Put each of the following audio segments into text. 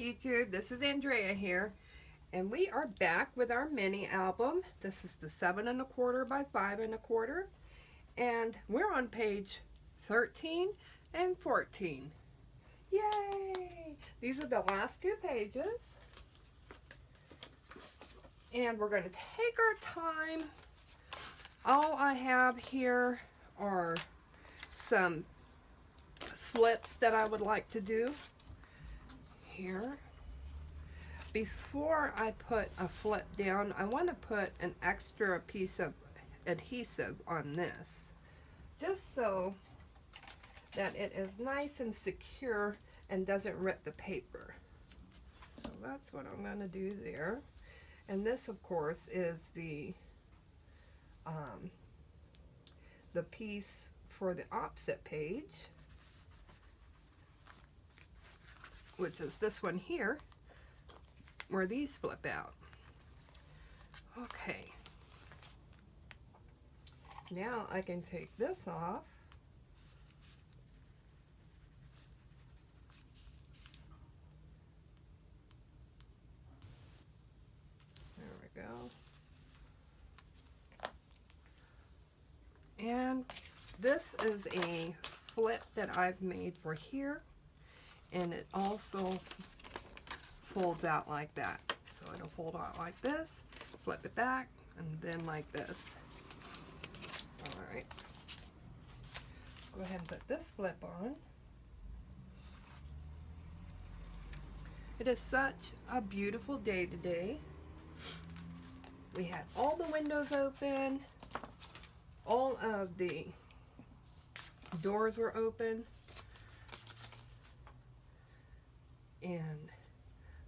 YouTube, this is Andrea here, and we are back with our mini album. This is the 7 1/4 by 5 1/4, and we're on page 13 and 14. Yay! These are the last two pages, and we're going to take our time. All I have here are some flips that I would like to do here. Before I put a flip down, I want to put an extra piece of adhesive on this, just so that it is nice and secure and doesn't rip the paper. So that's what I'm going to do there. And this, of course, is the piece for the opposite page, which is this one here, where these flip out. Okay. Now I can take this off. There we go. And this is a flip that I've made for here, and it also folds out like that. So it'll fold out like this, flip it back, and then like this. Alright. Go ahead and put this flip on. It is such a beautiful day today. We had all the windows open. All of the doors were open. And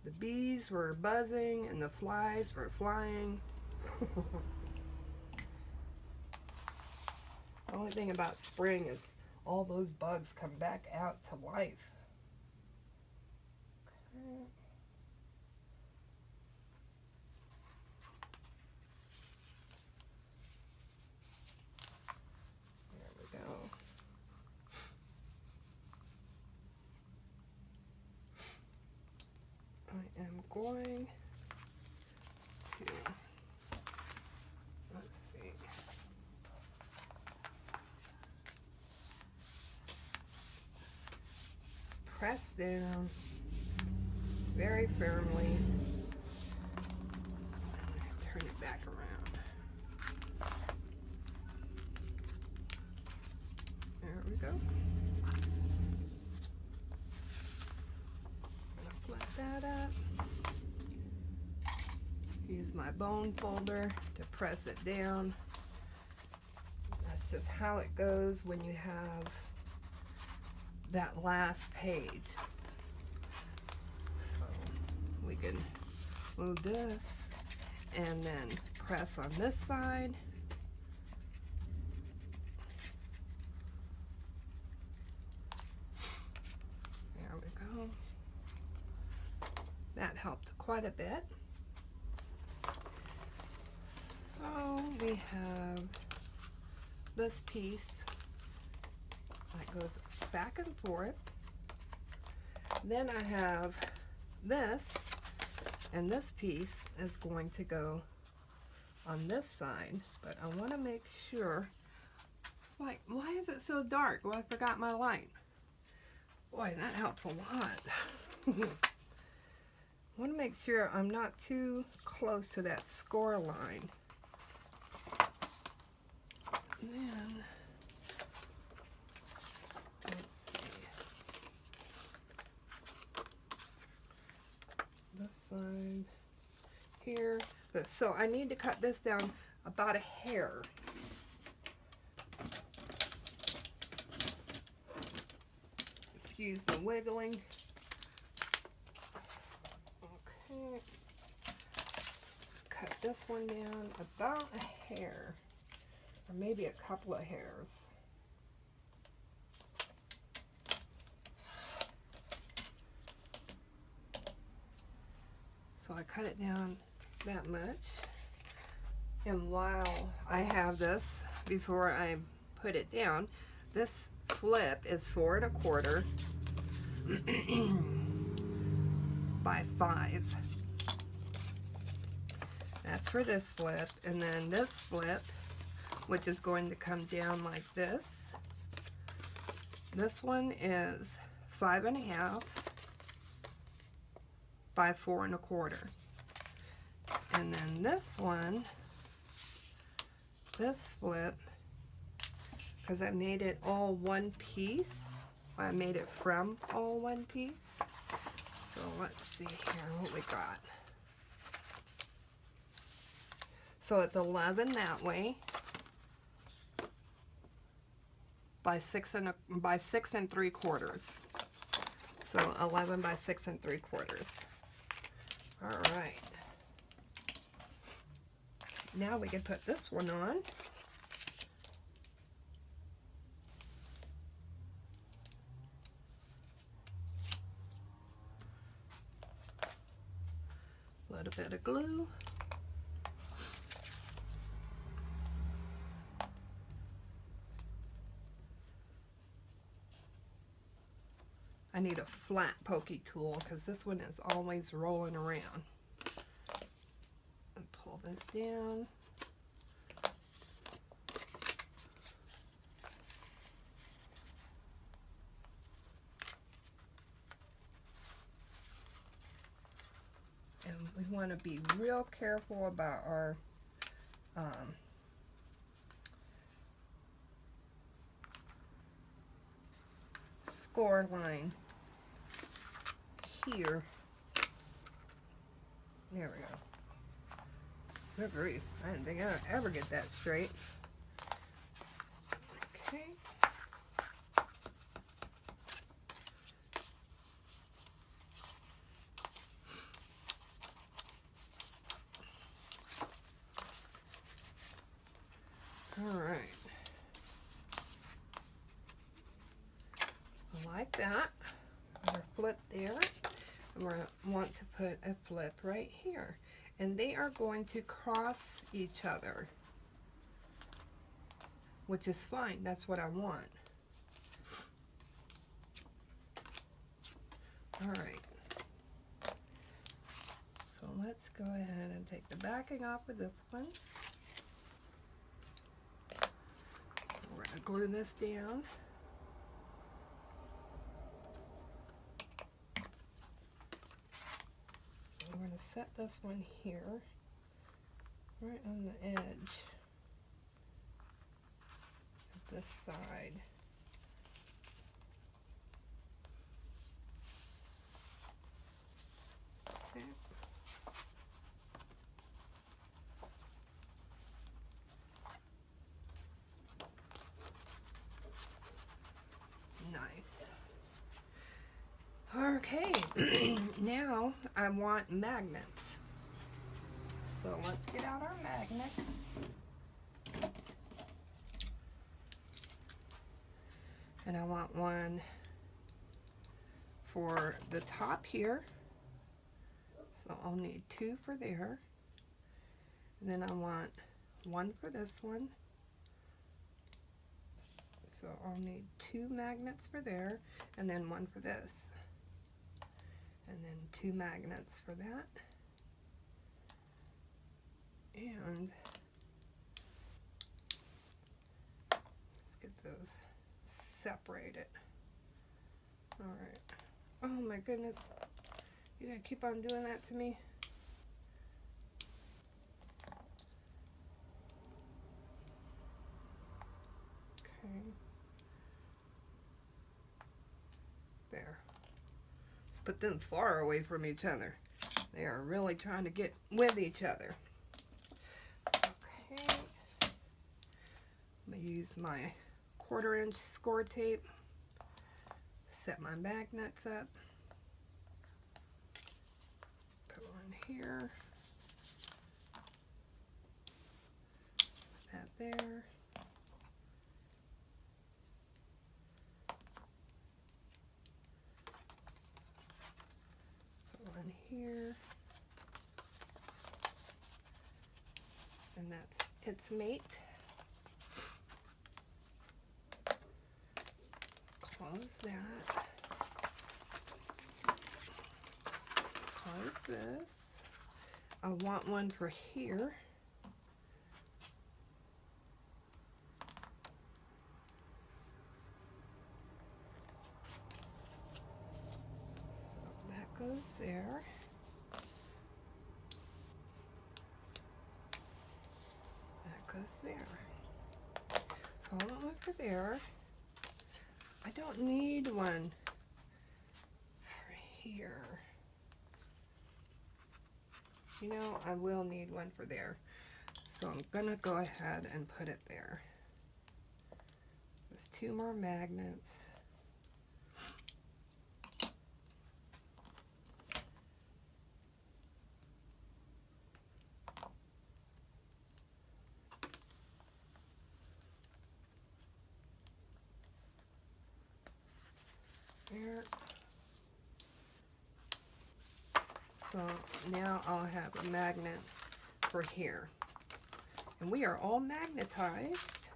the bees were buzzing and the flies were flying. The only thing about spring is all those bugs come back out to life. Okay. There we go. I am going to, let's see, press down very firmly and turn it back around. There we go. Flip that up. Use my bone folder to press it down. That's just how it goes when you have that last page. So we can move this and then press on this side. There we go. That helped quite a bit. So we have this piece that goes back and forth. Then I have this, and this piece is going to go on this side, but I want to make sure. It's like, why is it so dark? Well, I forgot my light. Boy, that helps a lot. I want to make sure I'm not too close to that score line. And then, let's see, this side here. So I need to cut this down about a hair. Excuse the wiggling. Okay. Cut this one down about a hair. Or maybe a couple of hairs. So I cut it down that much. And while I have this, before I put it down, this flip is 4 1/4. by 5. That's for this flip. And then this flip, which is going to come down like this. This one is 5.5 by 4.25. And then this one, this flip, because I made it all one piece. I made it from all one piece. So let's see here what we got. So it's 11 that way by 6 3/4. So 11 by 6 3/4. All right. Now we can put this one on. A little bit of glue. I need a flat pokey tool because this one is always rolling around. And pull this down. And we want to be real careful about our score line here. There we go. Good grief. I didn't think I'd ever get that straight. Okay. All right. Like that. Our flip there. And we want to put a flip right here. And they are going to cross each other, which is fine. That's what I want. All right. So let's go ahead and take the backing off of this one. We're going to glue this down. We're going to set this one here, right on the edge of this side. Okay. Nice. Okay, now I want magnets. So let's get out our magnets. And I want one for the top here. So I'll need 2 for there. And then I want 1 for this one. So I'll need 2 magnets for there, and then 1 for this. And then 2 magnets for that. And let's get those separated. All right. Oh my goodness. You gotta keep on doing that to me. Okay. There. Put them far away from each other. They are really trying to get with each other. Okay. I'm going to use my 1/4 inch score tape. Set my magnets up. Put one here. Put that there. Here, and that's its mate. Close that. goes this. I want one for here. So that goes there. That goes there. So I want one for there. I don't need one for here. You know, I will need one for there. So I'm gonna go ahead and put it there. There's 2 more magnets. There. So now I'll have a magnet for here. And we are all magnetized,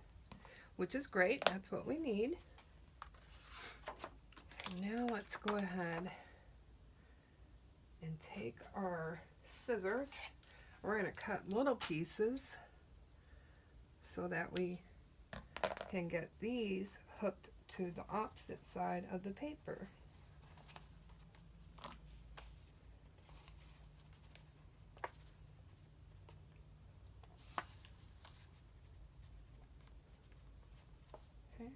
which is great. That's what we need. So now let's go ahead and take our scissors. We're going to cut little pieces so that we can get these hooked to the opposite side of the paper. Okay.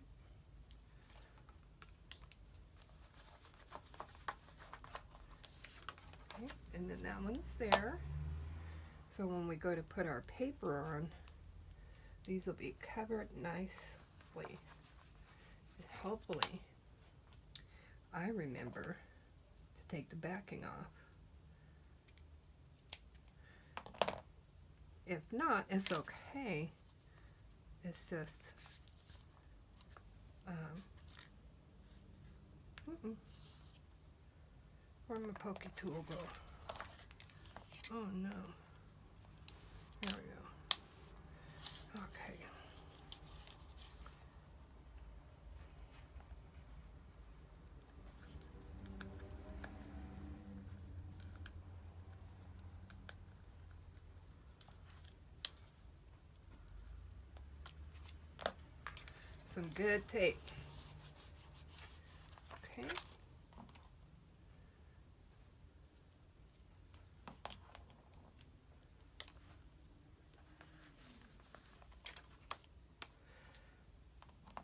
Okay. And then that one's there. So when we go to put our paper on, these will be covered nicely. And hopefully, I remember to take the backing off. If not, it's okay. It's just, where'd my pokey tool go? Oh no. There we go. Okay. Some good tape. Okay.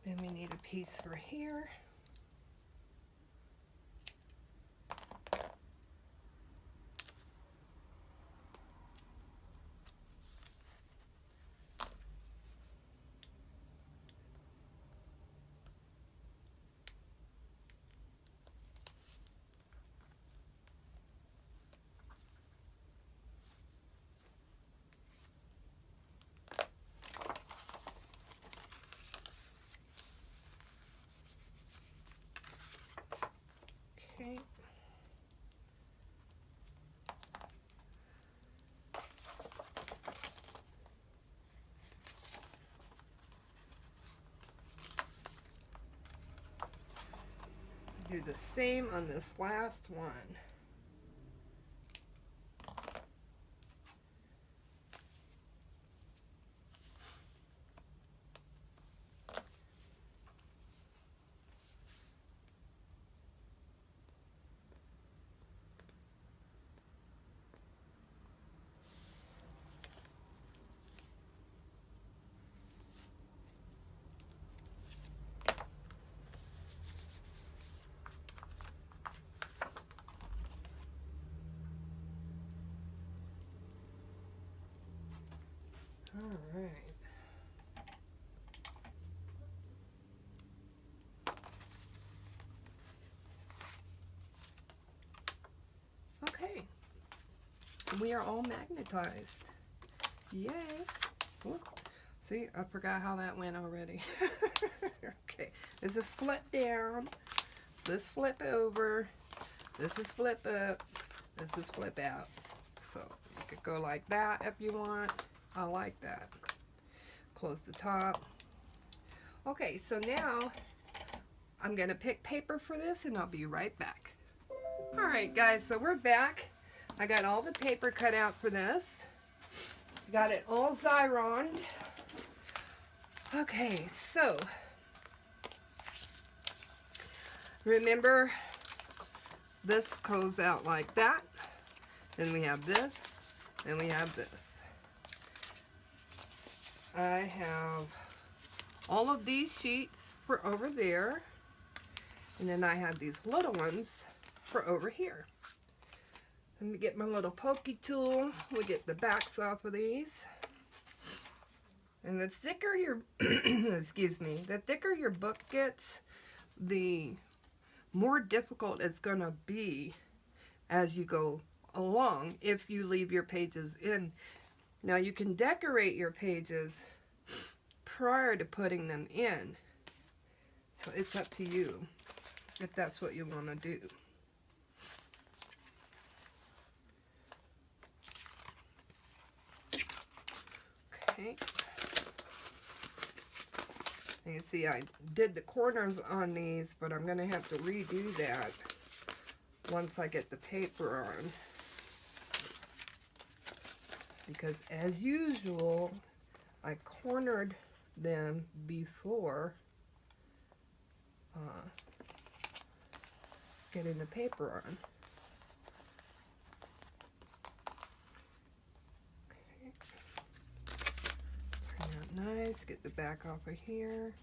Then we need a piece for here. Okay. Do the same on this last one. All right. Okay. We are all magnetized. Yay. Ooh. See, I forgot how that went already. Okay. This is flip down. This flip over. This is flip up. This is flip out. So you could go like that if you want. I like that. Close the top. Okay, so now I'm going to pick paper for this and I'll be right back. Alright guys, so we're back. I got all the paper cut out for this. Got it all Xyroned. Okay, so remember, this goes out like that. Then we have this, and we have this. I have all of these sheets for over there, and then I have these little ones for over here. Let me get my little pokey tool. We'll get the backs off of these. And the thicker your, excuse me, the thicker your book gets, the more difficult it's going to be as you go along if you leave your pages in. Now you can decorate your pages prior to putting them in. So it's up to you if that's what you want to do. Okay. You can see I did the corners on these, but I'm going to have to redo that once I get the paper on. Because as usual, I cornered them before getting the paper on. Nice, get the back off of here.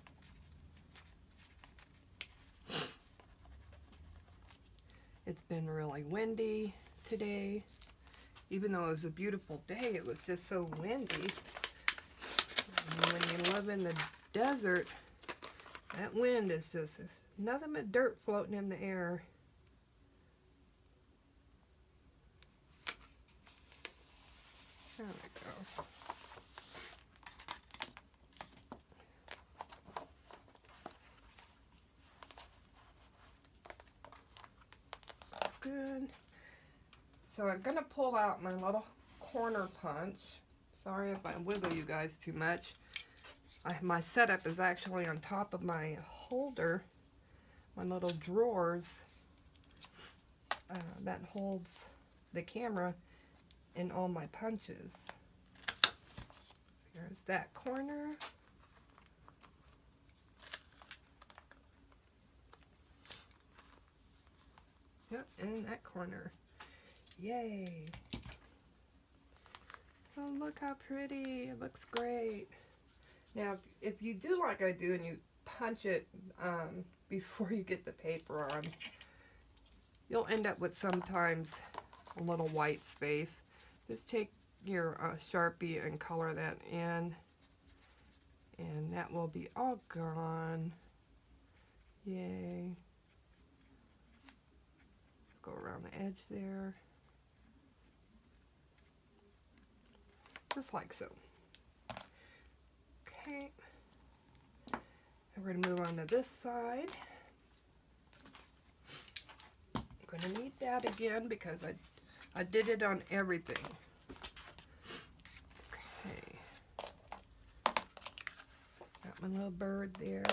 It's been really windy today. Even though it was a beautiful day, it was just so windy. And when you live in the desert, that wind is just nothing but dirt floating in the air. There we go. Good. So I'm going to pull out my little corner punch. Sorry if I wiggle you guys too much. My setup is actually on top of my holder, my little drawers that holds the camera and all my punches. Here's that corner. Yep, and that corner. Yay! Oh, look how pretty. It looks great. Now, if you do like I do and you punch it before you get the paper on, you'll end up with sometimes a little white space. Just take your Sharpie and color that in, and that will be all gone. Yay. Go around the edge there, just like so. Okay, and we're going to move on to this side. I'm going to need that again because I did it on everything. Okay, got my little bird there.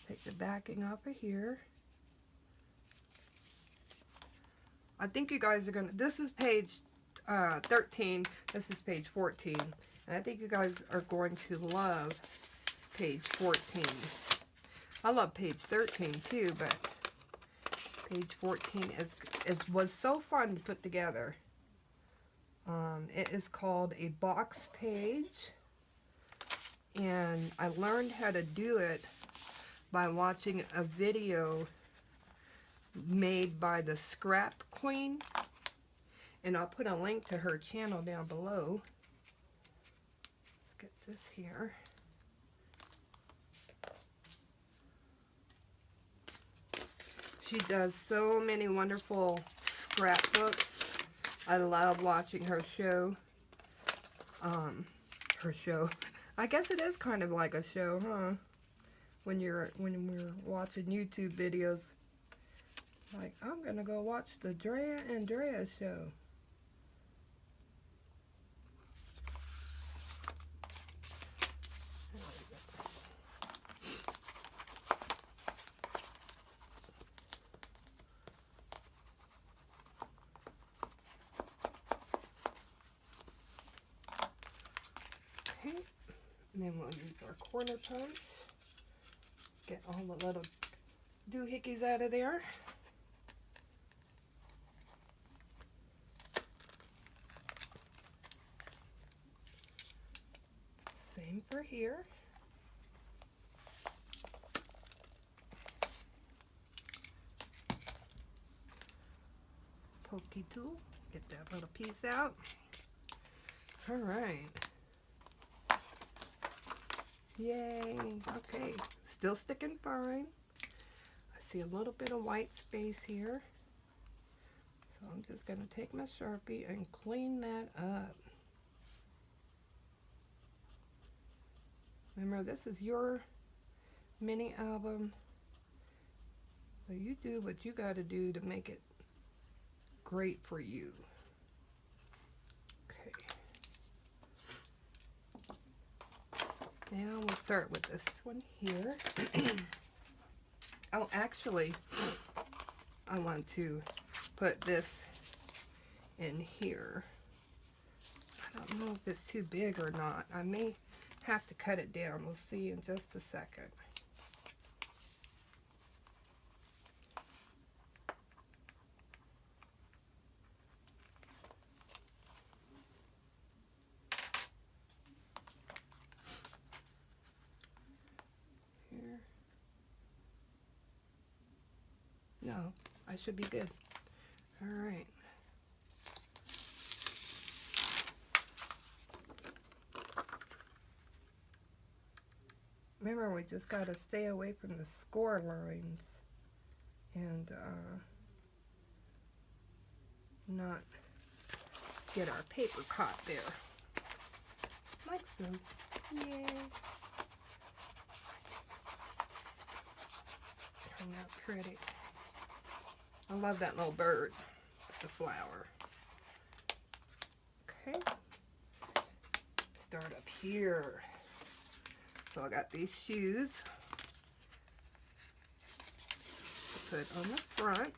Take the backing off of here. I think you guys are going to, this is page 13, this is page 14, and I think you guys are going to love page 14. I love page 13 too, but page 14 was so fun to put together. It is called a box page, and I learned how to do it by watching a video made by the Scrap Queen, and I'll put a link to her channel down below. Let's get this here. She does so many wonderful scrapbooks. I love watching her show. I guess it is kind of like a show, huh? When we're watching YouTube videos. Like, I'm gonna go watch the Drea and Drea show. And then we'll use our corner punch. Get all the little doohickeys out of there. Same for here. Pokey tool, get that little piece out. All right. Yay, okay, still sticking fine. I see a little bit of white space here. So I'm just gonna take my Sharpie and clean that up. Remember, this is your mini album. So you do what you gotta do to make it great for you. Okay. Now we'll start with this one here. Oh, actually, I want to put this in here. I don't know if it's too big or not. I may have to cut it down. We'll see in just a second. Here. No, I should be good. All right. Remember, we just got to stay away from the score lines and not get our paper caught there. Like so. Yay. Turned out pretty. I love that little bird, the flower. Okay. Start up here. So I got these shoes to put on the front.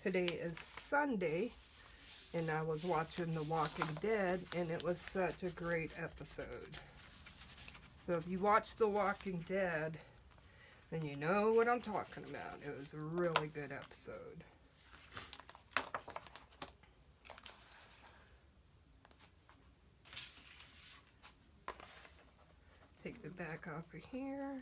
Today is Sunday, and I was watching The Walking Dead, and it was such a great episode. So if you watch The Walking Dead, then you know what I'm talking about. It was a really good episode. Take the back off of here.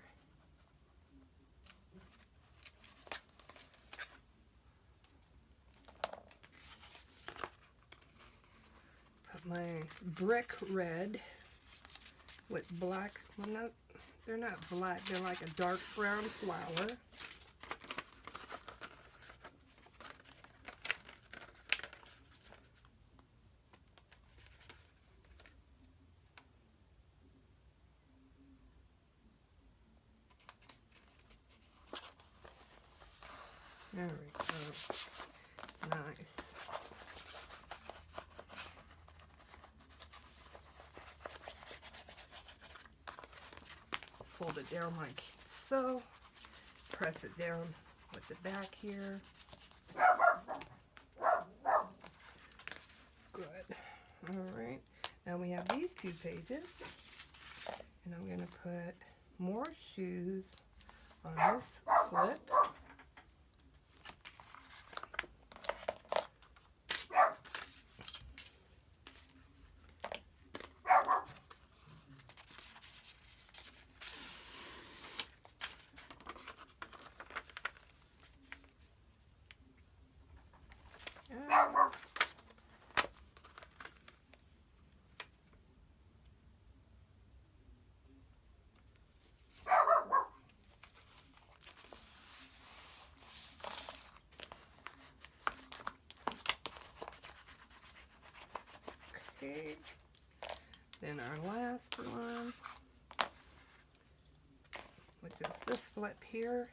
Put my brick red with black, well, not, they're not black, they're like a dark brown flower. There we go. Nice. Fold it down like so. Press it down with the back here. Good. All right. Now we have these 2 pages. And I'm going to put more shoes on this flip. Okay, then our last one, which is this flip here.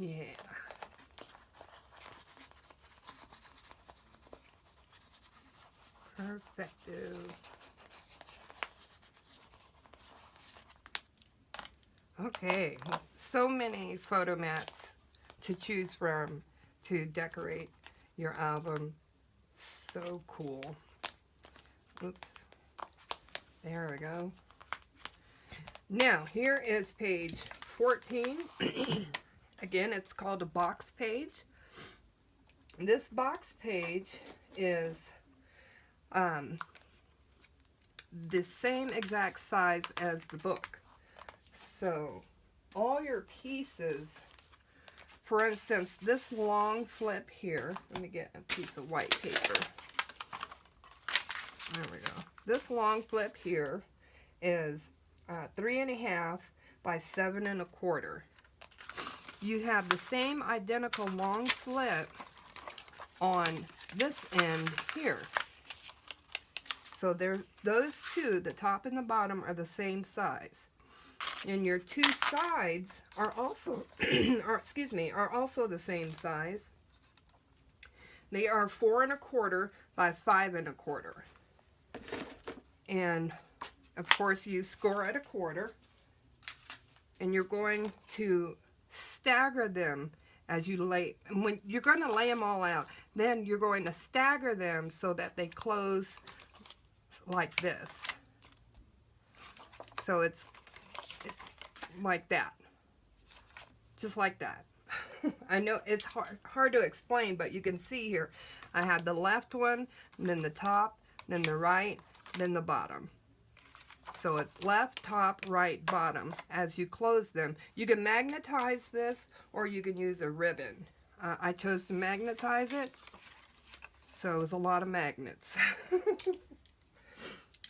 Yeah. Perfecto. Okay, so many photo mats to choose from to decorate your album. So cool. Oops. There we go. Now, here is page 14. Again, it's called a box page. This box page is the same exact size as the book. So, all your pieces, for instance, this long flip here, let me get a piece of white paper. There we go. This long flip here is 3.5 by 7 1/4. You have the same identical long flip on this end here. So those two, the top and the bottom, are the same size. And your two sides are also, are also the same size. They are 4 1/4 by 5 1/4. And of course you score at 1/4. And you're going to stagger them as you lay, when you're going to lay them all out, then you're going to stagger them so that they close like this. So it's like that. Just like that. I know it's hard to explain, but you can see here, I had the left one, then the top, then the right, then the bottom. So it's left, top, right, bottom as you close them. You can magnetize this or you can use a ribbon. I chose to magnetize it, so it was a lot of magnets.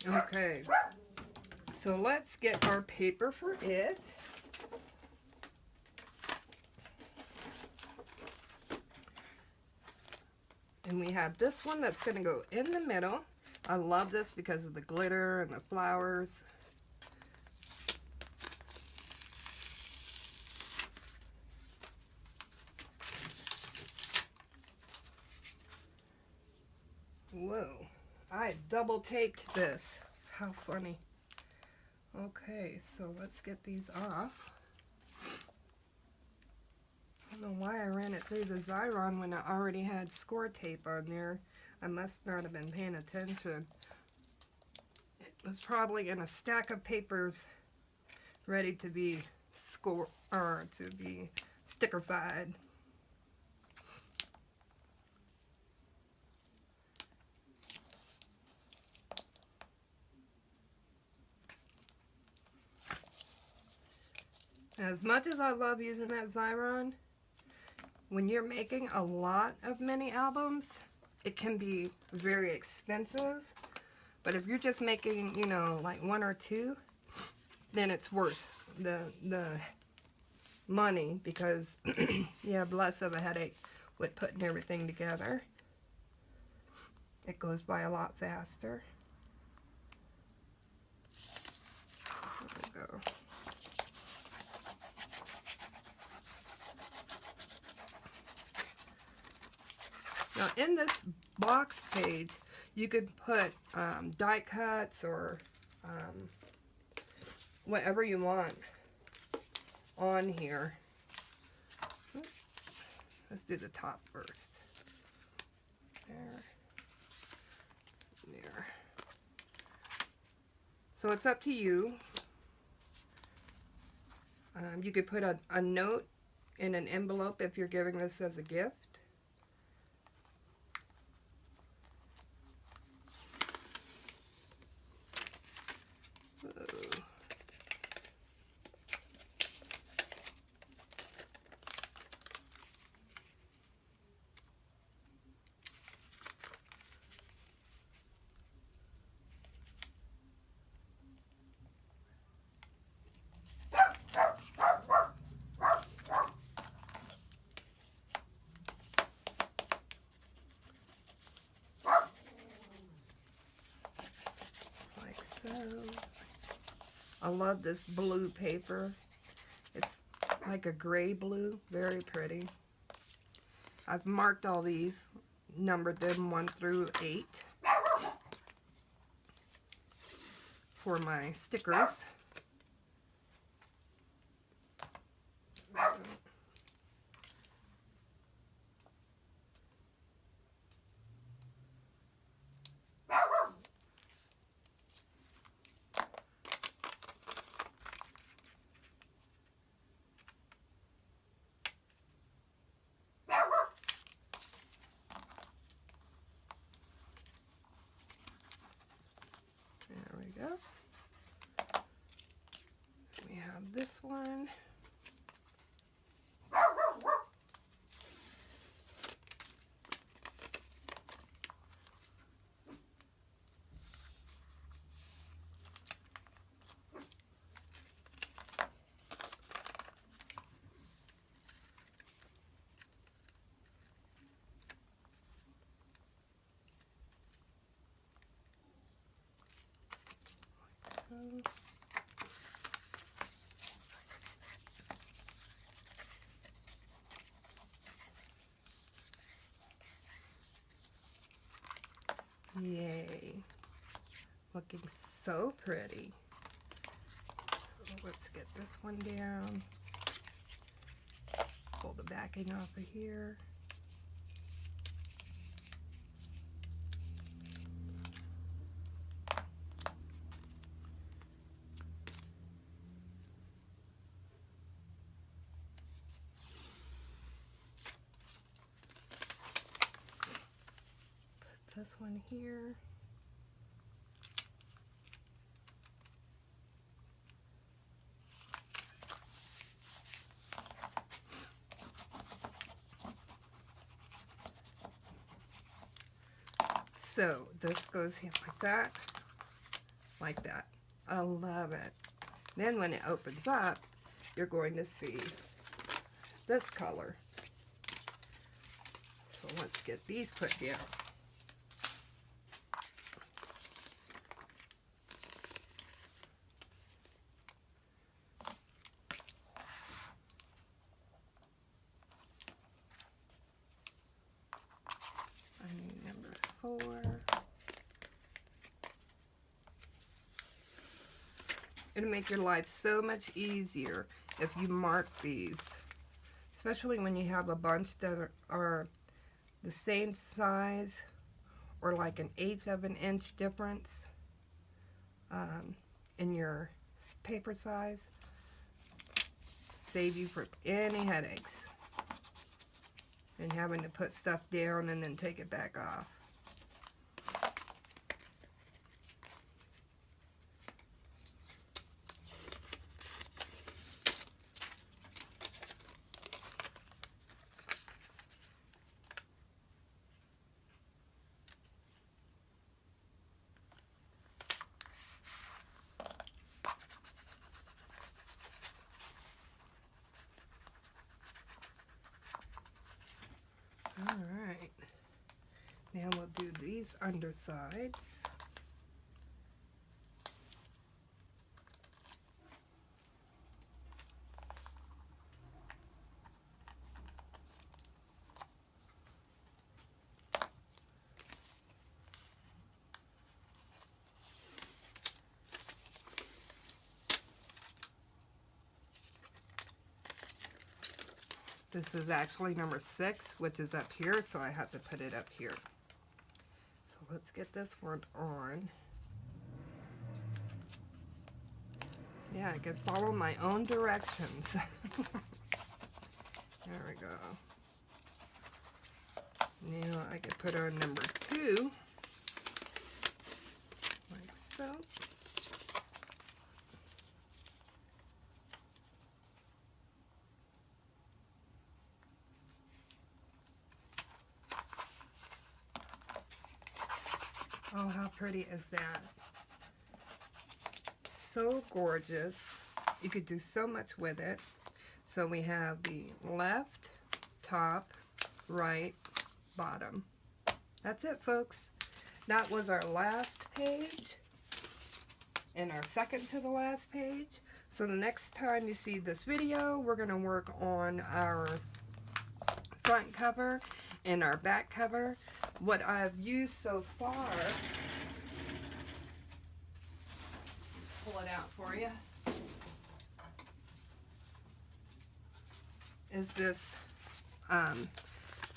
Okay, so let's get our paper for it. And we have this one that's going to go in the middle. I love this because of the glitter and the flowers. Whoa, I double taped this. How funny. Okay, so let's get these off. I don't know why I ran it through the Xyron when I already had score tape on there. I must not have been paying attention. It was probably in a stack of papers ready to be stickerfied. As much as I love using that Xyron, when you're making a lot of mini albums, it can be very expensive. But if you're just making, you know, like 1 or 2, then it's worth the money because you have less of a headache with putting everything together. It goes by a lot faster. There we go. Now in this box page, you could put die cuts or whatever you want on here. Let's do the top first. There. There. So it's up to you. You could put a note in an envelope if you're giving this as a gift. I love this blue paper. It's like a gray blue, very pretty. I've marked all these, numbered them 1 through 8 for my stickers. There we go. We have this one. So, yay. Looking so pretty. So let's get this one down. Pull the backing off of here. Put this one here. So this goes in like that, like that. I love it. Then when it opens up, you're going to see this color. So let's get these put down. I need number 4. It'll make your life so much easier if you mark these, especially when you have a bunch that are the same size or like an 1/8 of an inch difference in your paper size. Save you from any headaches and having to put stuff down and then take it back off. All right, now we'll do these undersides. This is actually number 6, which is up here, so I have to put it up here. So let's get this one on. Yeah, I can follow my own directions. There we go. Now I can put on number 2, like so. Oh, how pretty is that? So gorgeous. You could do so much with it. So we have the left, top, right, bottom. That's it, folks. That was our last page and our second to the last page. So the next time you see this video, we're going to work on our front cover and our back cover. What I've used so far, pull it out for you, is this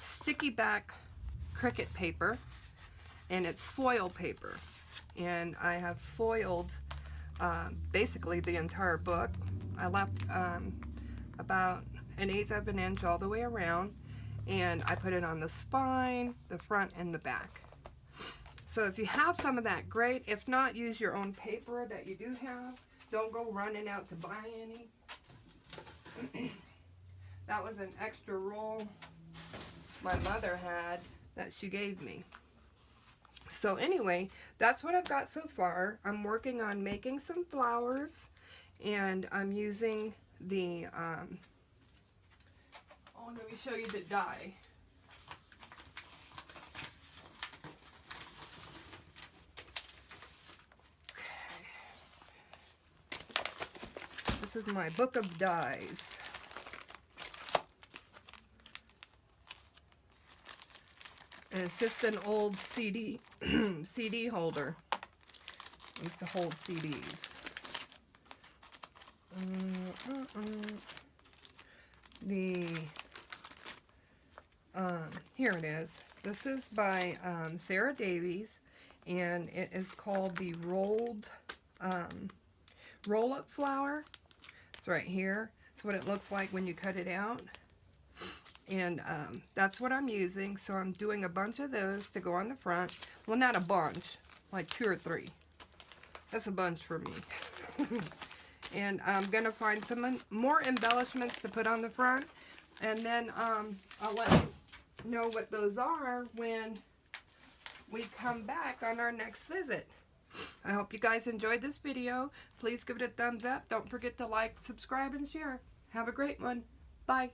sticky back Cricut paper, and it's foil paper, and I have foiled basically the entire book. I left about 1/8 of an inch all the way around, and I put it on the spine, the front, and the back. So if you have some of that, great. If not, use your own paper that you do have. Don't go running out to buy any. That was an extra roll my mother had that she gave me. So anyway, that's what I've got so far. I'm working on making some flowers, and I'm using the, let me show you the die. Okay. This is my book of dies. And it's just an old CD CD holder. I used to hold CDs. Here it is. This is by Sarah Davies, and it is called the roll-up flower. It's right here. It's what it looks like when you cut it out. And that's what I'm using. So I'm doing a bunch of those to go on the front. Well, not a bunch, like 2 or 3. That's a bunch for me. And I'm going to find some more embellishments to put on the front. And then I'll let you know what those are when we come back on our next visit. I hope you guys enjoyed this video. Please give it a thumbs up. Don't forget to like, subscribe, and share. Have a great one. Bye.